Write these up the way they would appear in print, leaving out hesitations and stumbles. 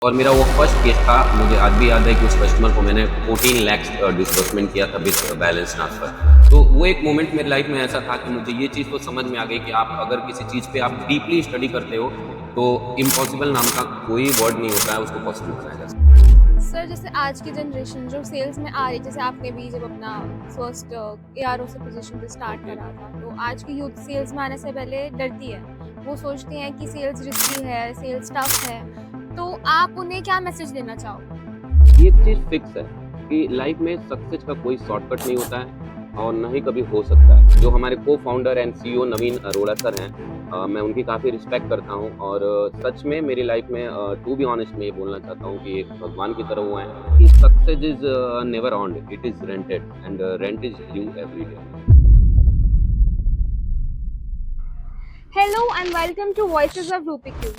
और मेरा वो फर्स्ट केस था, मुझे आज भी याद है कि उस कस्टमर को मैंने 14 लाख डिस्बर्समेंट किया था विद बैलेंस ट्रांसफर। तो वो एक मोमेंट मेरी लाइफ में ऐसा था कि मुझे ये चीज़ तो समझ में आ गई कि आप अगर किसी चीज़ पे आप डीपली स्टडी करते हो, तो इम्पॉसिबल नाम का कोई वर्ड नहीं होता है, उसको पॉसिबल बनाया जा सकता है। सर जैसे आज की जनरेशन जो सेल्स में आ रही, जैसे आपने भी जब अपना फर्स्ट एआरओ से पोजीशन पे स्टार्ट करा था, तो आज की यूथ सेल्स में आने से पहले डरती है। वो सोचती हैं कि सेल्स रिस्की है, सेल्स टफ है। तो आप उन्हें क्या मैसेज देना चाहोगे? ये एक चीज़ फिक्स है कि लाइफ में सक्सेस का कोई शॉर्टकट नहीं होता है और ना ही कभी हो सकता है। जो हमारे co-founder and CEO Naveen Arora sir हैं, मैं उनकी काफ़ी रिस्पेक्ट करता हूँ और सच में मेरी लाइफ में टू बी ऑनेस्ट मैं ये बोलना चाहता हूँ कि एक भगवान की तरह वो हैं कि success is never earned, it is rented and rent is due every day. Hello and welcome to voices of Rupeek.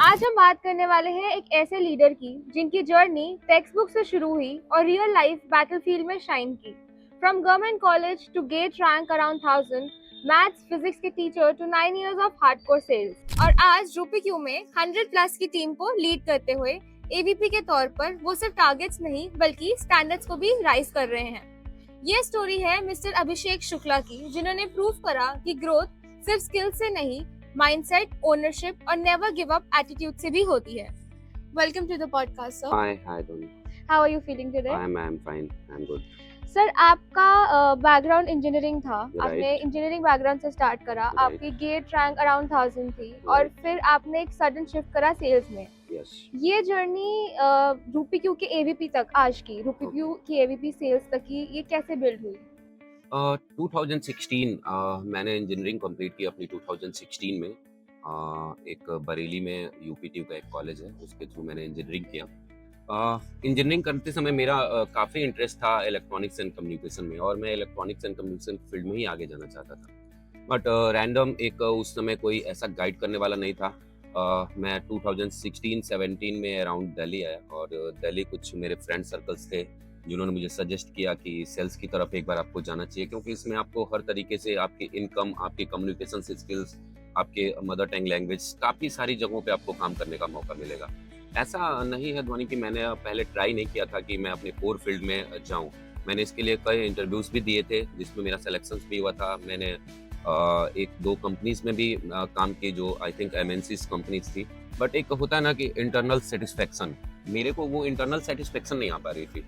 आज हम बात करने वाले हैं एक ऐसे लीडर की जिनकी जर्नी टेक्स्ट बुक से शुरू हुई और रियल लाइफ बैटलफील्ड में शाइन की। From government college to gate rank around 1000, maths physics के teacher to 9 years of hardcore sales, और आज रूपी क्यू में 100 प्लस की टीम को लीड करते हुए एवीपी के तौर पर वो सिर्फ टारगेट्स नहीं बल्कि स्टैंडर्ड्स को भी राइज कर रहे हैं। ये स्टोरी है मिस्टर अभिषेक शुक्ला की, जिन्होंने प्रूव करा कि ग्रोथ सिर्फ स्किल से नहीं, माइंडसेट, ओनरशिप और नेवर गिव अप एटीट्यूड से भी होती है। Welcome to the podcast sir. Hi Dhoni. How are you feeling today? I am fine, I am good. Sir आपका बैकग्राउंड इंजीनियरिंग था। Right. आपने इंजीनियरिंग बैकग्राउंड से स्टार्ट करा। Right. आपकी गेट रैंक अराउंड 1000 थी और Right. फिर आपने एक सडन शिफ्ट करा सेल्स में। यस। ये जर्नी रूपी क्यू के एवीपी तक, आज की रूपी क्यू की एवीपी सेल्स तक की, ये कैसे बिल्ड हुई? 2016 मैंने इंजीनियरिंग कंप्लीट की अपनी 2016 में। एक बरेली में यूपीटीयू का एक कॉलेज है, उसके थ्रू मैंने इंजीनियरिंग किया। इंजीनियरिंग करते समय मेरा काफ़ी इंटरेस्ट था इलेक्ट्रॉनिक्स एंड कम्युनिकेशन में और मैं इलेक्ट्रॉनिक्स एंड कम्युनिकेशन फील्ड में ही आगे जाना चाहता था। बट रैंडम एक उस समय कोई ऐसा गाइड करने वाला नहीं था। मैं 2016-17 में अराउंड दिल्ली आया और दिल्ली कुछ मेरे फ्रेंड सर्कल्स थे जिन्होंने मुझे सजेस्ट किया कि सेल्स की तरफ एक बार आपको जाना चाहिए, क्योंकि इसमें आपको हर तरीके से आपकी इनकम, आपकी कम्युनिकेशन स्किल्स, आपके मदर टंग लैंग्वेज, काफ़ी सारी जगहों पे आपको काम करने का मौका मिलेगा। ऐसा नहीं है ध्वनि कि मैंने पहले ट्राई नहीं किया था कि मैं अपने कोर फील्ड में जाऊं। मैंने इसके लिए कई इंटरव्यूज़ भी दिए थे जिसमें मेरा सिलेक्शंस भी हुआ था। मैंने एक दो कंपनीज में भी काम किए जो आई थिंक एमएनसीज कंपनीज थी। बट एक होता है ना कि इंटरनल सेटिस्फेक्शन, मेरे को वो इंटरनल सेटिस्फेक्शन नहीं आ पा रही थी।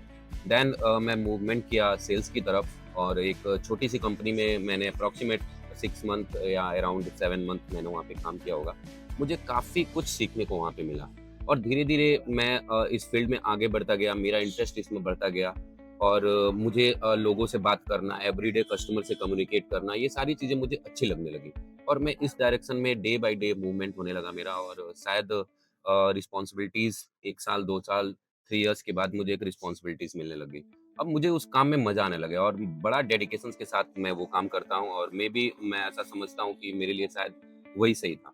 देन मैं मूवमेंट किया सेल्स की तरफ और एक छोटी सी कंपनी में मैंने अप्रॉक्सीमेट 6 मंथ या अराउंड 7 मंथ मैंने वहाँ पे काम किया होगा। मुझे काफ़ी कुछ सीखने को वहाँ पे मिला और धीरे धीरे मैं इस फील्ड में आगे बढ़ता गया, मेरा इंटरेस्ट इसमें बढ़ता गया और मुझे लोगों से बात करना, एवरीडे कस्टमर से कम्युनिकेट करना, ये सारी चीज़ें मुझे अच्छी लगने लगी और मैं इस डायरेक्शन में डे बाय डे मूवमेंट होने लगा मेरा और शायद रिस्पॉन्सिबिलिटीज़ 1 साल, 2 साल, 3 इयर्स के बाद मुझे एक रिस्पॉन्सिबिलिटीज़ मिलने लगी। अब मुझे उस काम में मज़ा आने लगा और बड़ा डेडिकेशन के साथ मैं वो काम करता हूँ और मैं ऐसा समझता हूँ कि मेरे लिए शायद वही सही था।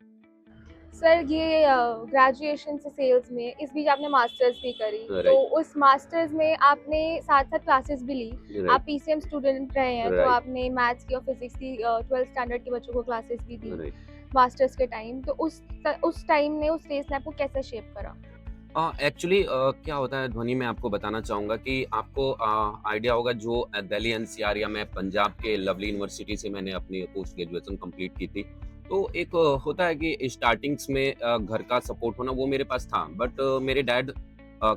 सर ये ग्रेजुएशन से सेल्स में, इस बीच आपने मास्टर्स भी करी। राइट। तो उस मास्टर्स में आपने साथ साथ क्लासेस भी ली। आप राइट। पीसीएम स्टूडेंट रहे हैं, तो राइट। आपने मैथ्स की और फिजिक्स की 12th स्टैंडर्ड के बच्चों को क्लासेस भी दी राइट। मास्टर्स के टाइम। तो उस टाइम ने, उस फेज ने आपको कैसे शेप करा? एक्चुअली क्या होता है ध्वनि, मैं आपको बताना चाहूँगा कि आपको आइडिया होगा जो दिल्ली एनसीआर या मैं पंजाब के लवली यूनिवर्सिटी से मैंने अपनी पोस्ट ग्रेजुएशन कंप्लीट की थी। तो एक होता है कि स्टार्टिंग्स में घर का सपोर्ट होना वो मेरे पास था, बट मेरे डैड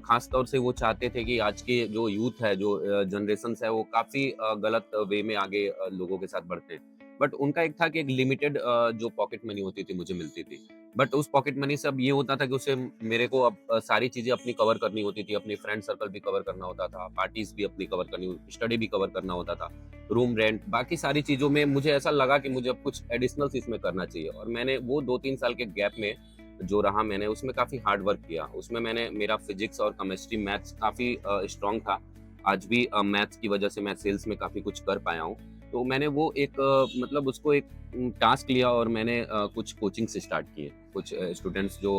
खास तौर से वो चाहते थे कि आज के जो यूथ है, जो जनरेशन्स है, वो काफ़ी गलत वे में आगे लोगों के साथ बढ़ते हैं। बट उनका एक था कि एक लिमिटेड जो पॉकेट मनी होती थी मुझे मिलती थी। बट उस पॉकेट मनी से अब ये होता था कि उसे मेरे को अब सारी चीज़ें अपनी कवर करनी होती थी, अपनी फ्रेंड सर्कल भी कवर करना होता था, पार्टीज़ भी अपनी कवर करनी होती, स्टडी भी कवर करना होता था, रूम रेंट, बाकी सारी चीज़ों में मुझे ऐसा लगा कि मुझे अब कुछ एडिशनल्स इसमें करना चाहिए और मैंने वो 2-3 साल के गैप में जो रहा, मैंने उसमें काफ़ी हार्ड वर्क किया। उसमें मैंने मेरा फिजिक्स और केमिस्ट्री, मैथ्स काफ़ी स्ट्रॉन्ग था। आज भी मैथ्स की वजह से मैं सेल्स में काफ़ी कुछ कर पाया हूँ। तो मैंने वो एक मतलब उसको एक टास्क लिया और मैंने कुछ कोचिंग्स स्टार्ट किए। कुछ स्टूडेंट्स जो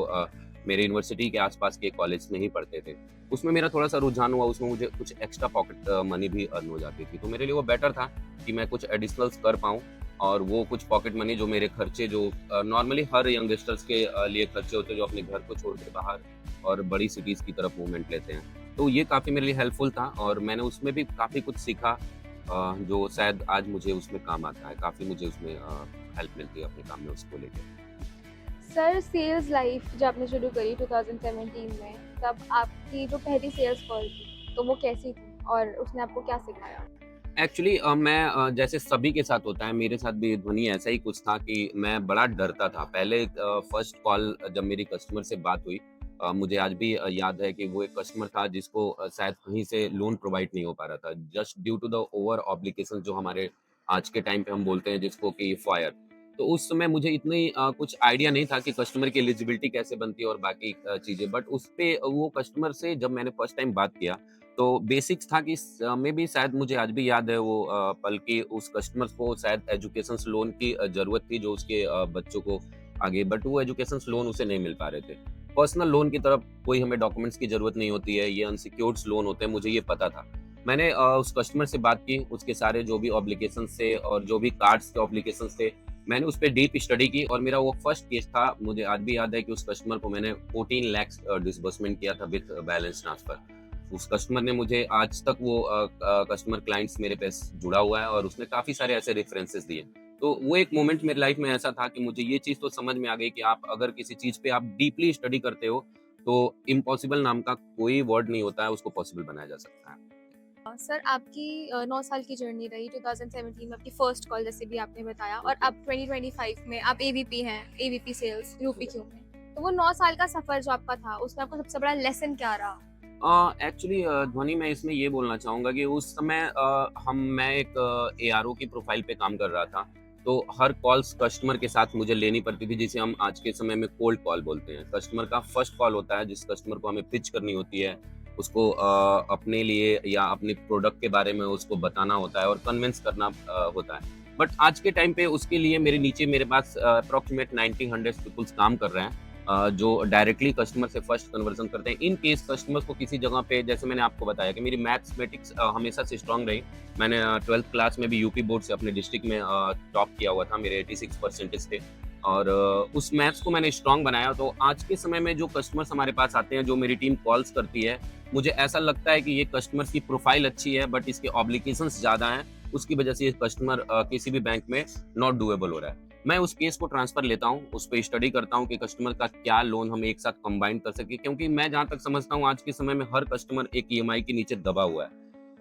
मेरे यूनिवर्सिटी के आसपास के कॉलेज में ही पढ़ते थे। उसमें मेरा थोड़ा-सा रुझान हुआ, उसमें मुझे कुछ एक्स्ट्रा पॉकेट मनी भी अर्न हो जाती थी। तो मेरे लिए वो बेटर था कि मैं कुछ एडिशनल्स कर पाऊँ और वो कुछ पॉकेट मनी जो मेरे खर्चे जो नॉर्मली हर यंगस्टर्स के लिए खर्चे होते हैं, जो अपने घर को छोड़ के बाहर और बड़ी सिटीज़ की तरफ मूवमेंट लेते हैं। तो ये काफ़ी मेरे लिए हेल्पफुल था और मैंने उसमें भी काफ़ी कुछ सीखा, जो शायद आज मुझे उसमें काम आता है। काफ़ी मुझे उसमें हेल्प मिलती है अपने काम में उसको लेके। सर सेल्स लाइफ जब आपने शुरू करी 2017 में, तब आपकी जो पहली सेल्स कॉल थी तो वो कैसी थी और उसने आपको क्या सिखाया? एक्चुअली मैं जैसे सभी के साथ होता है, मेरे साथ भी ध्वनि ऐसा ही कुछ था कि मैं बड़ा डरता था। पहले फर्स्ट कॉल जब मेरी कस्टमर से बात हुई, मुझे आज भी याद है कि वो एक कस्टमर था जिसको शायद कहीं से लोन प्रोवाइड नहीं हो पा रहा था, just due to the over obligation जो हमारे आज के टाइम पे हम बोलते हैं जिसको कि फायर। तो उस समय मुझे इतनी कुछ आइडिया नहीं था कि कस्टमर की एलिजिबिलिटी कैसे बनती है और बाकी चीज़ें। बट उस पे वो कस्टमर से जब मैंने फर्स्ट टाइम बात किया, तो बेसिक्स था कि मे बी शायद मुझे आज भी याद है वो पल कि उस कस्टमर को शायद एजुकेशन लोन की ज़रूरत थी जो उसके बच्चों को आगे, बट वो एजुकेशन लोन उसे नहीं मिल पा रहे थे। पर्सनल लोन की तरफ कोई हमें डॉक्यूमेंट्स की ज़रूरत नहीं होती है, ये अनसिक्योर्ड लोन होते हैं, मुझे ये पता था। मैंने उस कस्टमर से बात की, उसके सारे जो भी ऑब्लिगेशंस थे और जो भी कार्ड्स के ऑब्लिगेशंस थे, मैंने उस पे डीप स्टडी की और मेरा वो फर्स्ट केस था। मुझे आज भी याद है कि उस कस्टमर को मैंने 14 लाख डिसबर्समेंट किया था विद बैलेंस ट्रांसफर। उस कस्टमर ने मुझे आज तक वो कस्टमर क्लाइंट्स मेरे पे जुड़ा हुआ है और उसने काफ़ी सारे ऐसे रेफरेंसेस दिए। तो वो एक मोमेंट मेरी लाइफ में ऐसा था कि मुझे ये चीज़ तो समझ में आ गई कि आप अगर किसी चीज़ पे आप डीपली स्टडी करते हो, तो इम्पॉसिबल नाम का कोई वर्ड नहीं होता है, उसको पॉसिबल बनाया जा सकता है। सर आपकी 9 साल की जर्नी रही, 2017 में आपकी फर्स्ट कॉल जैसे भी आपने बताया, और अब 2025 में आप एवीपी हैं, एवीपी सेल्स यूपीक्यू में। तो वो 9 साल का सफर जो आपका था, उसमें आपको सबसे बड़ा लेसन क्या रहा? एक्चुअली ध्वनि मैं इसमें ये बोलना चाहूँगा कि उस समय मैं एक एआरओ की प्रोफाइल पे काम कर रहा था। तो हर कॉल्स कस्टमर के साथ मुझे लेनी पड़ती थी, जिसे हम आज के समय में कोल्ड कॉल बोलते हैं। कस्टमर का फर्स्ट कॉल होता है जिस कस्टमर को हमें पिच करनी होती है, उसको अपने लिए या अपने प्रोडक्ट के बारे में उसको बताना होता है और कन्विंस करना होता है। बट आज के टाइम पे उसके लिए मेरे नीचे मेरे पास अप्रॉक्सिमेट 90-100 पीपल्स काम कर रहे हैं, जो डायरेक्टली कस्टमर से फर्स्ट कन्वर्जन करते हैं। इन केस कस्टमर्स को किसी जगह पे, जैसे मैंने आपको बताया कि मेरी मैथमेटिक्स हमेशा से स्ट्रांग रही। मैंने 12th क्लास में भी यूपी बोर्ड से अपने डिस्ट्रिक्ट में टॉप किया हुआ था, मेरे 86 परसेंटेज थे और उस मैथ्स को मैंने स्ट्रांग बनाया। तो आज के समय में जो कस्टमर्स हमारे पास आते हैं, जो मेरी टीम कॉल्स करती है, मुझे ऐसा लगता है कि ये कस्टमर्स की प्रोफाइल अच्छी है बट इसके ऑब्लिगेशंस ज़्यादा हैं, उसकी वजह से ये कस्टमर किसी भी बैंक में नॉट डूएबल हो रहा है। मैं उस केस को ट्रांसफर लेता हूँ, उस पे स्टडी करता हूँ कि कस्टमर का क्या लोन हम एक साथ कंबाइन कर सकें, क्योंकि मैं जहाँ तक समझता हूँ आज के समय में हर कस्टमर एक ईएमआई के नीचे दबा हुआ है।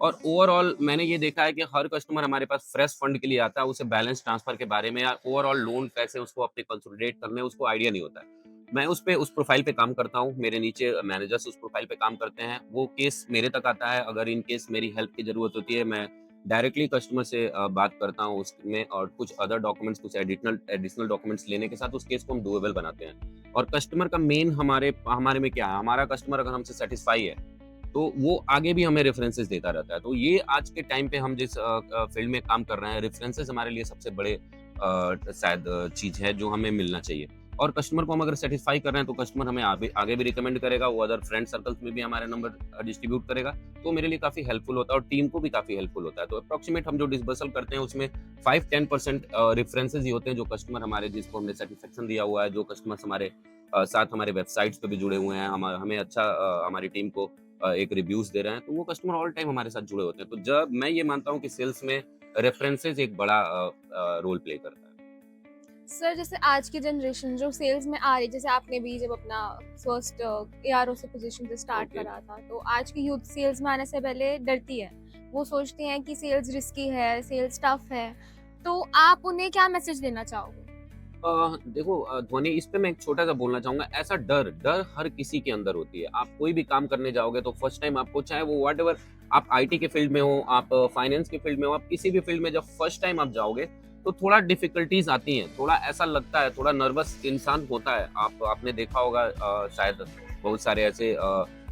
और ओवरऑल मैंने ये देखा है कि हर कस्टमर हमारे पास फ्रेश फंड के लिए आता है, उसे बैलेंस ट्रांसफर के बारे में या ओवरऑल लोन कैसे उसको अपने कंसोलिडेट करने हैं, उसको आइडिया नहीं होता है। मैं उस प्रोफाइल पे काम करता हूँ, मेरे नीचे मैनेजर्स उस प्रोफाइल पे काम करते हैं, वो केस मेरे तक आता है। अगर इन केस मेरी हेल्प की ज़रूरत होती है, मैं डायरेक्टली कस्टमर से बात करता हूँ उसमें, और कुछ अदर डॉक्यूमेंट्स, कुछ एडिशनल डॉक्यूमेंट्स लेने के साथ उस केस को हम डूएबल बनाते हैं। और कस्टमर का मेन हमारे हमारे में क्या है, हमारा कस्टमर अगर हमसे सेटिस्फाई है, तो वो आगे भी हमें रेफरेंसेस देता रहता है। तो ये आज के टाइम पे हम जिस फील्ड में काम कर रहे हैं, रेफरेंसेस हमारे लिए सबसे बड़े शायद चीज़ है जो हमें मिलना चाहिए। और कस्टमर को हम अगर सेटिस्फाई कर रहे हैं तो कस्टमर हमें आगे आगे भी रिकमेंड करेगा, वो अदर फ्रेंड सर्कल्स में भी हमारे नंबर डिस्ट्रीब्यूट करेगा। तो मेरे लिए काफ़ी हेल्पफुल होता है और टीम को भी काफ़ी हेल्पफुल होता है। तो अप्रॉक्सिमेट हम जो डिस्बर्सल करते हैं उसमें 5-10% रेफरेंसेस ही होते हैं, जो कस्टमर हमारे जिसको हमने सेटिस्फेक्शन दिया हुआ है, जो कस्टमर्स हमारे साथ हमारे वेबसाइट्स पे भी जुड़े हुए हैं, हमें अच्छा हमारी टीम को एक रिव्यूज़ दे रहे हैं, तो वो कस्टमर ऑल टाइम हमारे साथ जुड़े होते हैं। तो जब मैं ये मानता हूँ कि सेल्स में रेफरेंसेस एक बड़ा रोल प्ले करता है। सर जैसे आज की जनरेशन जो सेल्स में आ रही, जैसे आपने भी जब अपना फर्स्ट एआरओ से पोजीशन से स्टार्ट ओके। करा था, तो आज की यूथ सेल्स में आने से पहले डरती है। वो सोचते हैं कि सेल्स रिस्की है, सेल्स टफ है। तो आप उन्हें क्या मैसेज देना चाहोगे? देखो ध्वनि, इस पे मैं एक छोटा-सा बोलना चाहूँगा। ऐसा डर हर किसी के अंदर होती है। आप कोई भी काम करने जाओगे तो फर्स्ट टाइम आपको, चाहे वो व्हाटएवर, आप आईटी के फील्ड में हो, आप फाइनेंस के फील्ड में हो, आप किसी भी फील्ड में जब फर्स्ट टाइम आप जाओगे, तो थोड़ा डिफिकल्टीज़ आती हैं, थोड़ा ऐसा लगता है, थोड़ा नर्वस इंसान होता है। आपने देखा होगा शायद बहुत सारे ऐसे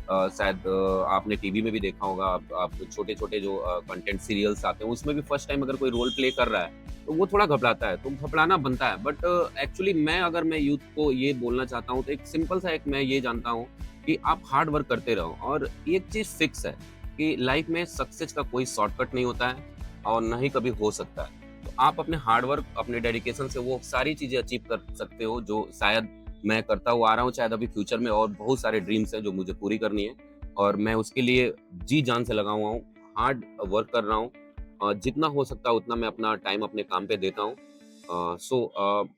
शायद आपने टीवी में भी देखा होगा, आप छोटे-छोटे जो कंटेंट सीरियल्स आते हैं, उसमें भी फर्स्ट टाइम अगर कोई रोल प्ले कर रहा है, तो वो थोड़ा घबराता है, तो घबराना बनता है। बट एक्चुअली मैं यूथ को ये बोलना चाहता हूँ, तो एक सिंपल सा एक मैं ये जानता हूँ कि आप हार्ड वर्क करते रहो। और एक चीज़ फिक्स है कि लाइफ में सक्सेस का कोई शॉर्टकट नहीं होता है और ना ही कभी हो सकता है। तो आप अपने हार्ड वर्क, अपने डेडिकेशन से वो सारी चीज़ें अचीव कर सकते हो जो शायद मैं करता हुआ आ रहा हूँ, शायद अभी फ्यूचर में और बहुत सारे ड्रीम्स हैं जो मुझे पूरी करनी है और मैं उसके लिए जी-जान से लगा हुआ हूँ, हार्ड वर्क कर रहा हूँ। जितना हो सकता है उतना मैं अपना टाइम अपने काम पे देता हूँ।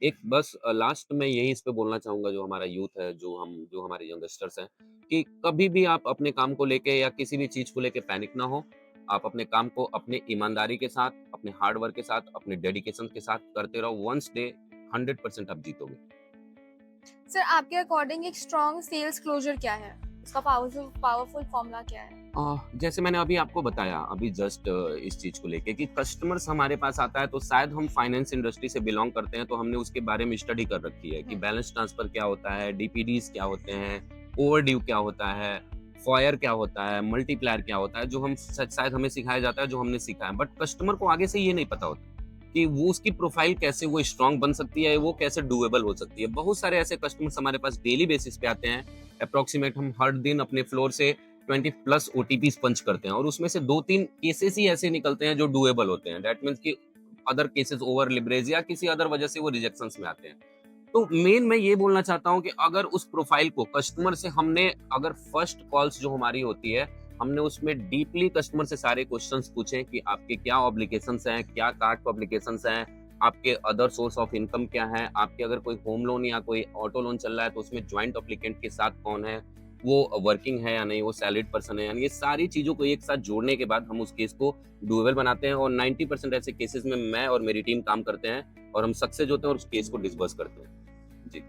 एक बस लास्ट में यही इस पे बोलना चाहूँगा जो हमारा यूथ है, जो हमारे यंगस्टर्स हैं, कि कभी भी आप अपने काम को लेके या किसी भी चीज़ को लेके पैनिक ना हो। आप अपने काम को अपने ईमानदारी के साथ, अपने हार्ड वर्क के साथ, अपने डेडिकेशन के साथ करते रहो। वन्स डे 100% आप जीतोगे। सर आपके अकॉर्डिंग एक स्ट्रॉन्ग सेल्स क्लोजर क्या है? उसका पावरफुल पावरफुल फॉर्मूला क्या है? जैसे मैंने अभी आपको बताया अभी जस्ट इस चीज़ को लेके कि कस्टमर्स हमारे पास आता है तो शायद हम फाइनेंस इंडस्ट्री से बिलॉन्ग करते हैं तो हमने उसके बारे में स्टडी कर रखी है कि हुँ। बैलेंस ट्रांसफर क्या होता है, डीपीडीज़ क्या होते हैं, ओवरड्यू क्या होता है, फॉयर क्या होता है, मल्टीप्लायर क्या होता है, जो हम शायद हमें सिखाया जाता है, जो हमने सीखा है। बट कस्टमर को आगे से ये नहीं पता होता कि वो उसकी प्रोफाइल कैसे वो स्ट्रांग बन सकती है, वो कैसे डूएबल हो सकती है। बहुत सारे ऐसे कस्टमर्स हमारे पास डेली बेसिस पे आते हैं। अप्रॉक्सिमेट हम हर दिन अपने फ्लोर से 20 प्लस ओटीपीज पंच करते हैं और उसमें से 2-3 केसेस ही ऐसे निकलते हैं जो डूएबल होते हैं। दैट मीन्स कि अदर केसेस ओवर लिवरेज या किसी अदर वजह से वो रिजेक्शंस में आते हैं। तो मेन मैं ये बोलना चाहता हूँ कि अगर उस प्रोफाइल को कस्टमर से हमने अगर फर्स्ट कॉल्स जो हमारी होती है, हमने उसमें डीपली कस्टमर से सारे क्वेश्चंस पूछे कि आपके क्या ऑब्लिगेशंस हैं, क्या कार्ड ऑब्लिगेशंस हैं, आपके अदर सोर्स ऑफ इनकम क्या है, आपके अगर कोई होम लोन या कोई ऑटो लोन चल रहा है तो उसमें जॉइंट एप्लीकेंट के साथ कौन है, वो वर्किंग है या नहीं, वो सैलरीड पर्सन है या नहीं, ये सारी चीज़ों को एक साथ जोड़ने के बाद हम उस केस को डूएबल बनाते हैं और 90% ऐसे केसेस में मैं और मेरी टीम काम करते हैं और हम सक्सेस होते हैं और उस केस को डिस्बर्स करते हैं। जी।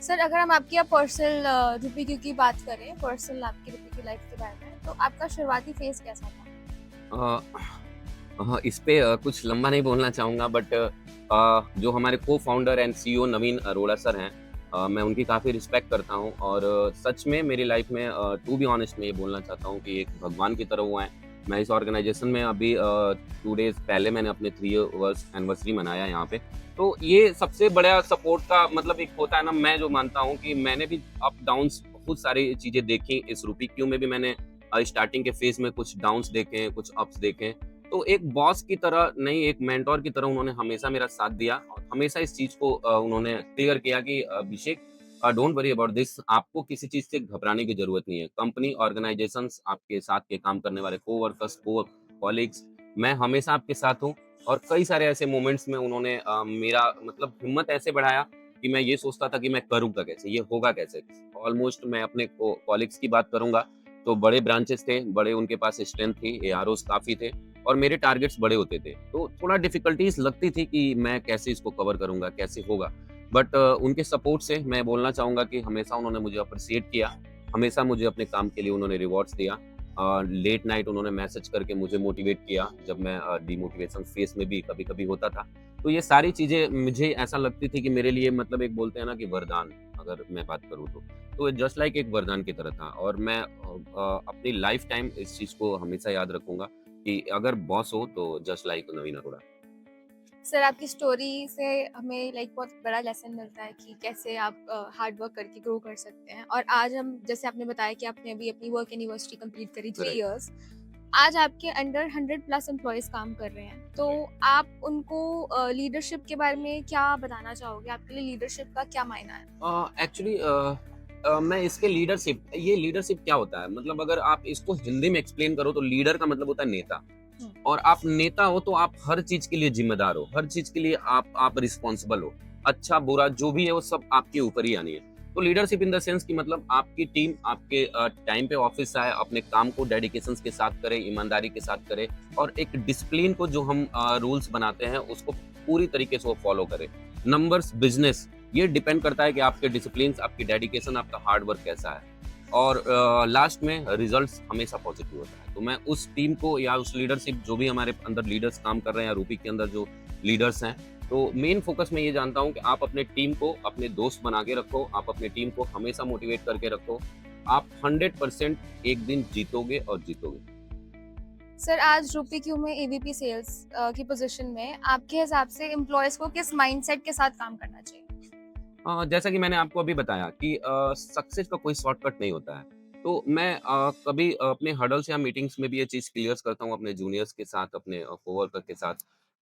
सर अगर हम आपकी अब पर्सनल रूपीक्यू की बात करें, पर्सनल आपकी रूपीक्यू लाइफ के बारे में, तो आपका शुरुआती फेज़ कैसा था? अ, हाँ, इस पे कुछ लंबा नहीं बोलना चाहूँगा बट जो हमारे co-founder and CEO Naveen Arora sir हैं, मैं उनकी काफ़ी रिस्पेक्ट करता हूँ और सच में मेरी लाइफ में टू बी ऑनेस्ट मैं ये बोलना चाहता हूँ कि एक भगवान की तरह वो हैं। मैं इस ऑर्गेनाइज़ेशन में अभी 2 डेज़ पहले मैंने अपने 3 इयर्स एनिवर्सरी मनाया यहाँ पे। तो ये सबसे बड़ा सपोर्ट का मतलब एक होता है ना, मैं जो मानता हूँ कि मैंने भी अप डाउन्स बहुत सारी चीज़ें देखी। इस रूपी क्यू में भी मैंने स्टार्टिंग के फेज़ में कुछ डाउन्स देखे हैं, कुछ अप्स देखे हैं। तो एक बॉस की तरह नहीं, एक मेंटर की तरह उन्होंने हमेशा मेरा साथ दिया और हमेशा इस चीज़ को उन्होंने क्लियर किया कि अभिषेक डोंट वरी अबाउट दिस, आपको किसी चीज़ से घबराने की ज़रूरत नहीं है। कंपनी, ऑर्गनाइज़ेशंस, आपके साथ के काम करने वाले कोवर्कर्स, कॉलीग्स, मैं हमेशा आपके साथ हूँ और कई सारे ऐसे मोमेंट्स में उन्होंने मेरा मतलब हिम्मत ऐसे बढ़ाया कि मैं ये सोचता था कि मैं करूँगा कैसे, ये होगा कैसे? ऑलमोस्ट मैं अपने कॉलीग्स की बात करूँगा, तो बड़े ब्रांचेस थे, बड़े उनके पास स्ट्रेंथ थी, एआरओज़ काफ़ी थे और मेरे टारगेट्स बड़े होते थे। तो थोड़ा डिफ़िकल्टीज़ लगती थी कि मैं कैसे इसको कवर करूँगा, कैसे होगा? बट उनके सपोर्ट से मैं बोलना चाहूँगा कि हमेशा उन्होंने मुझे अप्रिशिएट किया, हमेशा मुझे अपने काम के लिए उन्होंने रिवॉर्ड्स दिया। लेट नाइट उन्होंने मैसेज करके मुझे मोटिवेट किया जब मैं डिमोटिवेशन फेज़ में भी कभी-कभी होता था। तो ये सारी चीज़ें मुझे ऐसा लगती थी कि मेरे लिए मतलब एक बोलते हैं ना कि वरदान, अगर मैं बात करूँ तो। तो जस्ट लाइक एक वरदान की तरह था और मैं अपनी लाइफ़ टाइम इस चीज़ को हमेशा याद रखूँगा कि अगर बॉस हो तो जस्ट लाइक नवीन अरोड़ा। सर आपकी स्टोरी से हमें लाइक बहुत बड़ा लेसन मिलता है कि कैसे आप हार्ड वर्क करके ग्रो कर सकते हैं और आज हम जैसे आपने बताया कि आपने अभी अपनी वर्क एनिवर्सरी कंप्लीट करी 3 राइट, इयर्स। आज आपके अंडर 100 प्लस एम्प्लॉयज़ काम कर रहे हैं। तो राइट। आप उनको लीडरशिप के बारे में क्या बताना चाहोगे? आपके लिए लीडरशिप का क्या मायना है? एक्चुअली मैं इसके लीडरशिप, ये लीडरशिप क्या होता है? मतलब अगर आप इसको हिंदी में एक्सप्लेन करो तो लीडर का मतलब होता है नेता। हुँ। और आप नेता हो तो आप हर चीज़ के लिए ज़िम्मेदार हो, हर चीज़ के लिए आप रिस्पॉन्सिबल हो। अच्छा, बुरा जो भी है वो सब आपके ऊपर ही आनी है। तो लीडरशिप इन द सेंस कि मतलब आपकी टीम आपके टाइम पे ऑफ़िस आए, अपने काम को डेडिकेशंस के साथ करे, ईमानदारी के साथ करे और एक डिसिप्लिन को जो हम रूल्स बनाते हैं उसको पूरी तरीके से वो फ़ॉलो करे। नंबर्स, बिज़नेस, ये डिपेंड करता है कि आपके डिसिप्लिन्स, आपकी डेडिकेशन, आपका हार्ड वर्क कैसा है। और लास्ट में रिजल्ट्स हमेशा पॉजिटिव होता है। तो मैं उस टीम को या उस लीडरशिप जो भी हमारे अंदर लीडर्स काम कर रहे हैं या रूपी के अंदर जो लीडर्स हैं, तो मेन फोकस मैं ये जानता हूँ कि आप अपने टीम को अपने दोस्त बना के रखो, आप अपनी टीम को हमेशा मोटिवेट करके रखो। आप 100% एक दिन जीतोगे और जीतोगे। सर आज रूपी क्यू में एवीपी सेल्स की पोज़ीशन में आपके हिसाब से एम्प्लॉइज़ को किस माइंडसेट के साथ काम करना चाहिए? जैसा कि मैंने आपको अभी बताया कि सक्सेस का कोई शॉर्टकट नहीं होता है। तो मैं कभी अपने हडल्स या मीटिंग्स में भी ये चीज़ क्लियर करता हूँ अपने जूनियर्स के साथ, अपने कोवर्कर के साथ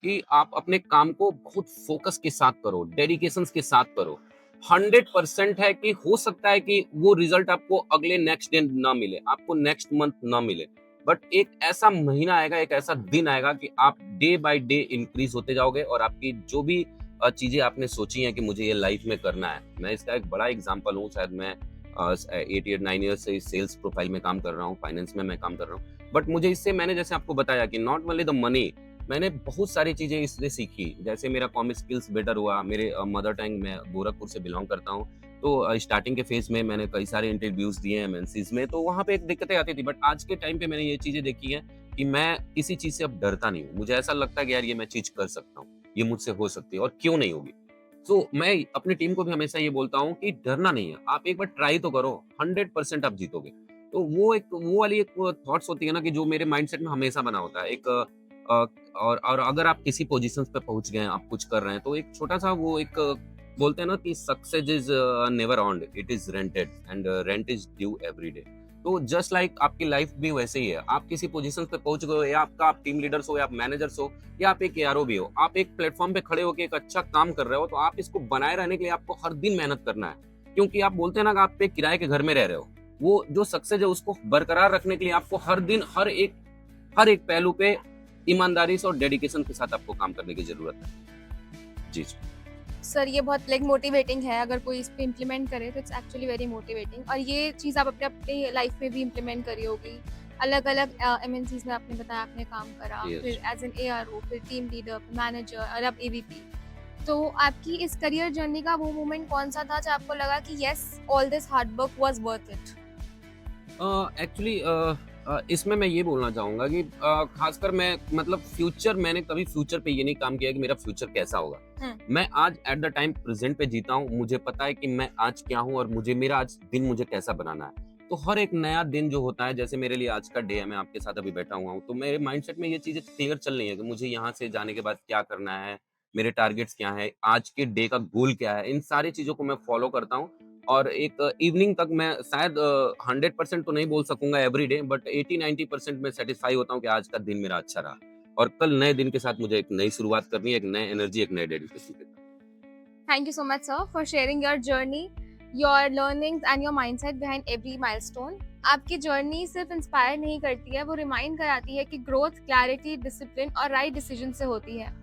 कि आप अपने काम को बहुत फोकस के साथ करो, डेडिकेशन के साथ करो। 100% है कि हो सकता है कि वो रिजल्ट आपको अगले नेक्स्ट डे ना मिले, आपको नेक्स्ट मंथ ना मिले, बट एक ऐसा महीना आएगा, एक ऐसा दिन आएगा कि आप डे बाय डे इंक्रीज होते जाओगे और आपकी जो भी चीजें आपने सोची हैं कि मुझे ये लाइफ में करना है, मैं इसका एक बड़ा एग्जांपल हूँ। शायद मैं 8 या 9 ईयर से सेल्स प्रोफाइल में काम कर रहा हूँ, फाइनेंस में मैं काम कर रहा हूँ, बट मुझे इससे, मैंने जैसे आपको बताया कि नॉट ओनली द मनी, मैंने बहुत सारी चीजें इससे सीखी। जैसे मेरा कॉमिक स्किल्स बेटर हुआ, मेरे मदर टंग, मैं गोरखपुर से बिलोंग करता हूँ, तो स्टार्टिंग के फेज में मैंने कई सारे इंटरव्यूज दिए हैं एमएनसीज में, तो वहाँ पे एक दिक्कतें आती थी, बट आज के टाइम पे मैंने ये चीजें देखी हैं कि मैं किसी चीज से अब डरता नहीं हूँ। मुझे ऐसा लगता है कि यार ये मैं चीज कर सकता हूँ, ये मुझसे हो सकती है और क्यों नहीं होगी। तो मैं अपनी टीम को भी हमेशा ये बोलता हूँ कि डरना नहीं है, आप एक बार ट्राई तो करो, 100% आप जीतोगे। तो वो वाली एक थॉट्स होती है ना कि जो मेरे माइंडसेट में हमेशा बना होता है। एक और अगर आप किसी पोजीशंस पे पहुंच गए हैं, आप कुछ कर रहे हैं, तो एक छोटा सा वो एक बोलते हैं ना कि success is never earned, it is rented and rent is due every day. तो जस्ट लाइक आपकी लाइफ भी वैसे ही है। आप किसी पोजीशन पे पहुंच गए हो, या आपका आप टीम लीडर्स हो, या आप मैनेजर्स हो, या आप एक एआरओ भी हो, आप एक प्लेटफॉर्म पे खड़े होकर एक अच्छा काम कर रहे हो, तो आप इसको बनाए रहने के लिए आपको हर दिन मेहनत करना है। क्योंकि आप बोलते हैं ना कि आप एक किराए के घर में रह रहे हो, वो जो सक्सेस है उसको बरकरार रखने के लिए आपको हर दिन हर एक पहलू पे ईमानदारी से और डेडिकेशन के साथ आपको काम करने की जरूरत है। जी। सर ये बहुत लाइक मोटिवेटिंग है, अगर कोई इस पे इम्प्लीमेंट करे तो इट्स एक्चुअली वेरी मोटिवेटिंग। और ये चीज़ आप अपने अपनी लाइफ में भी इम्प्लीमेंट करी होगी। अलग अलग एमएनसीज में आपने बताया आपने काम करा, Yes. फिर एज एन एआरओ, फिर टीम लीडर, मैनेजर और अब एवीपी। तो आपकी इस करियर जर्नी का वो मोमेंट कौन सा था जब आपको लगा कि yes, all this hard work was worth it? Actually इसमें मैं ये बोलना चाहूँगा कि खासकर मैं, मतलब फ्यूचर, मैंने कभी फ्यूचर पे ये नहीं काम किया कि मेरा फ्यूचर कैसा होगा। मैं आज एट द टाइम प्रेजेंट पे जीता हूँ। मुझे पता है कि मैं आज क्या हूँ और मेरा आज दिन मुझे कैसा बनाना है। तो हर एक नया दिन जो होता है, जैसे मेरे लिए आज का डे है, मैं आपके साथ अभी बैठा हुआ हूँ, तो मेरे माइंडसेट में ये चीजें क्लियर चल रही है कि मुझे यहाँ से जाने के बाद क्या करना है, मेरे टारगेट्स क्या है, आज के डे का गोल क्या है। इन सारी चीजों को मैं फॉलो करता हूँ और एक इवनिंग तक मैं शायद 100% तो नहीं बोल सकूंगा एवरीडे, बट 80-90% मैं सेटिस्फाई होता हूँ कि आज का दिन मेरा अच्छा रहा और कल नए दिन के साथ मुझे एक नई शुरुआत करनी है, एक नई एनर्जी, एक नए डेडिकेशन के साथ। Thank you so much sir for sharing your journey, your learnings and your mindset behind every milestone. आपकी जर्नी सिर्फ इंस्पायर नहीं करती है, वो रिमाइंड कराती है कि ग्रोथ, क्लैरिटी, डिसिप्लिन और राइट डिसीजन से होती है।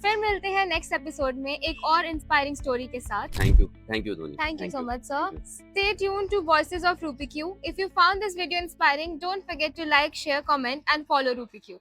फिर मिलते हैं नेक्स्ट एपिसोड में एक और इंस्पायरिंग स्टोरी के साथ। Thank you Dhoni. Thank you so much, sir. Stay tuned to Voices of Rupi Q. If you found this video inspiring, don't forget to like, share, comment, and follow Rupi Q.